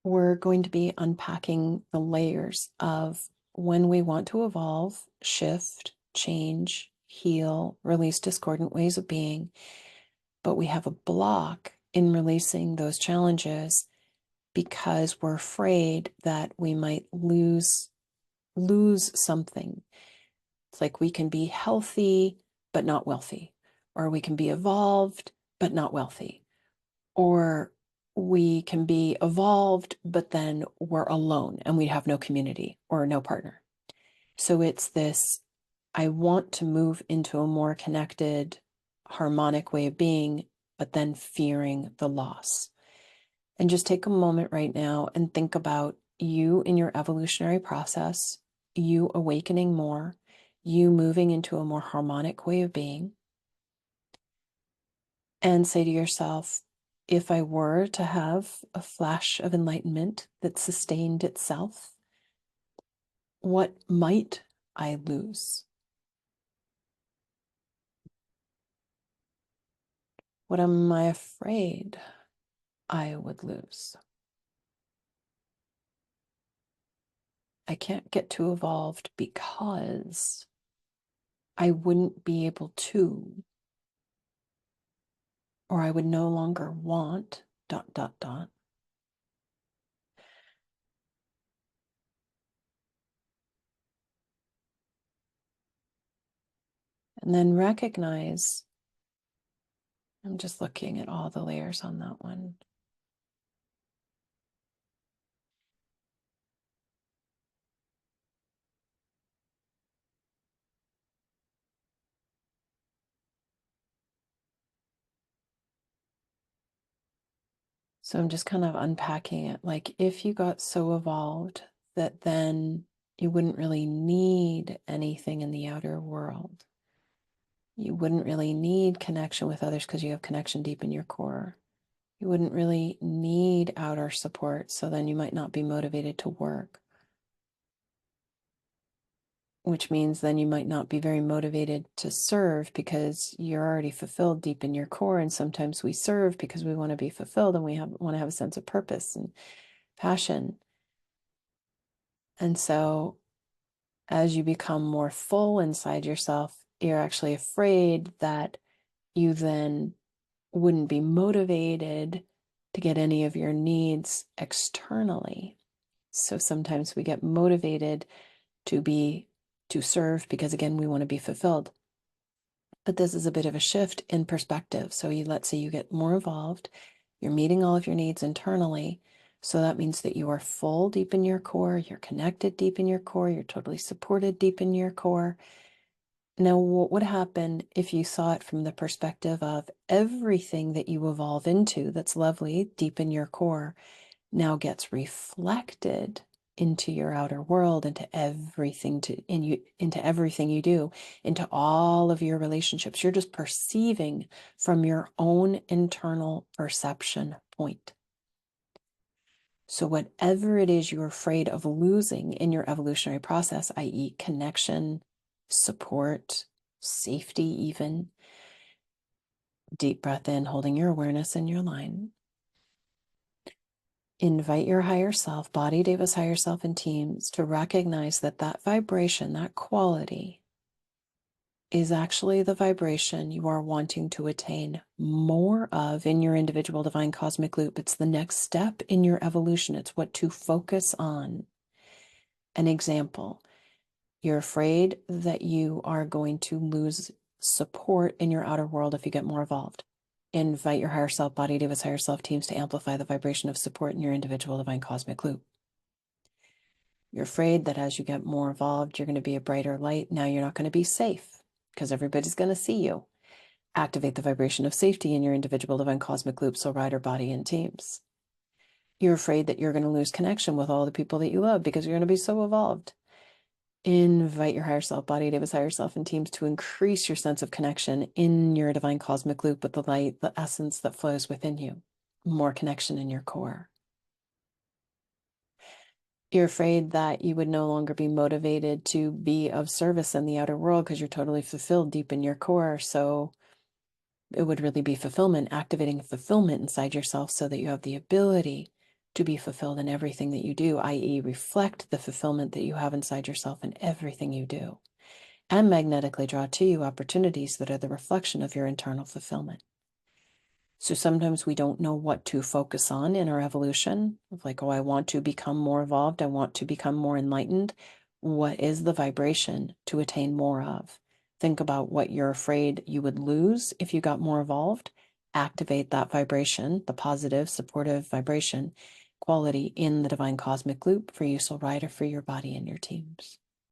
we're going to be unpacking the layers of when we want to evolve, shift, change, heal, release discordant ways of being, but we have a block in releasing those challenges because we're afraid that we might lose something. It's like we can be healthy but not wealthy, or we can be evolved but not wealthy, or we can be evolved but then we're alone and we have no community or no partner. So it's this, I want to move into a more connected, harmonic way of being, but then fearing the loss. And just take a moment right now and think about you in your evolutionary process, you awakening more, you moving into a more harmonic way of being. And say to yourself, if I were to have a flash of enlightenment that sustained itself, what might I lose? What am I afraid I would lose? I can't get too evolved because I wouldn't be able to, or I would no longer want, ... And then recognize, I'm just looking at all the layers on that one. So I'm just kind of unpacking it. Like if you got so evolved that then you wouldn't really need anything in the outer world. You wouldn't really need connection with others because you have connection deep in your core. You wouldn't really need outer support. So then you might not be motivated to work, which means then you might not be very motivated to serve because you're already fulfilled deep in your core. And sometimes we serve because we want to be fulfilled and we want to have a sense of purpose and passion. And so as you become more full inside yourself, you're actually afraid that you then wouldn't be motivated to get any of your needs externally. So sometimes we get motivated to serve because, again, we want to be fulfilled. But this is a bit of a shift in perspective. So let's say you get more involved, you're meeting all of your needs internally. So that means that you are full deep in your core, you're connected deep in your core, you're totally supported deep in your core. Now, what would happen if you saw it from the perspective of everything that you evolve into that's lovely deep in your core now gets reflected into your outer world, into everything into everything you do, into all of your relationships. You're just perceiving from your own internal perception point. So whatever it is you're afraid of losing in your evolutionary process, i.e., connection, support, safety, even, deep breath in, holding your awareness in your line. Invite your higher self, body, devas, higher self, and teams to recognize that that vibration, that quality, is actually the vibration you are wanting to attain more of in your individual divine cosmic loop. It's the next step in your evolution. It's what to focus on. An example, you're afraid that you are going to lose support in your outer world if you get more evolved. Invite your higher self, body, devas, higher self teams to amplify the vibration of support in your individual divine cosmic loop. You're afraid that as you get more evolved, you're going to be a brighter light. Now you're not going to be safe because everybody's going to see you. Activate the vibration of safety in your individual divine cosmic loop, so rider, body, and teams. You're afraid that you're going to lose connection with all the people that you love because you're going to be so evolved. Invite your higher self, body, devas, higher self, and teams to increase your sense of connection in your divine cosmic loop with the light, the essence that flows within you. More connection in your core. You're afraid that you would no longer be motivated to be of service in the outer world because you're totally fulfilled deep in your core. So it would really be fulfillment, activating fulfillment inside yourself so that you have the ability to be fulfilled in everything that you do, i.e., reflect the fulfillment that you have inside yourself in everything you do, and magnetically draw to you opportunities that are the reflection of your internal fulfillment. So sometimes we don't know what to focus on in our evolution, of like, oh, I want to become more evolved, I want to become more enlightened. What is the vibration to attain more of? Think about what you're afraid you would lose if you got more evolved. Activate that vibration, the positive, supportive vibration quality in the divine cosmic loop for you, soul rider, for your body and your teams.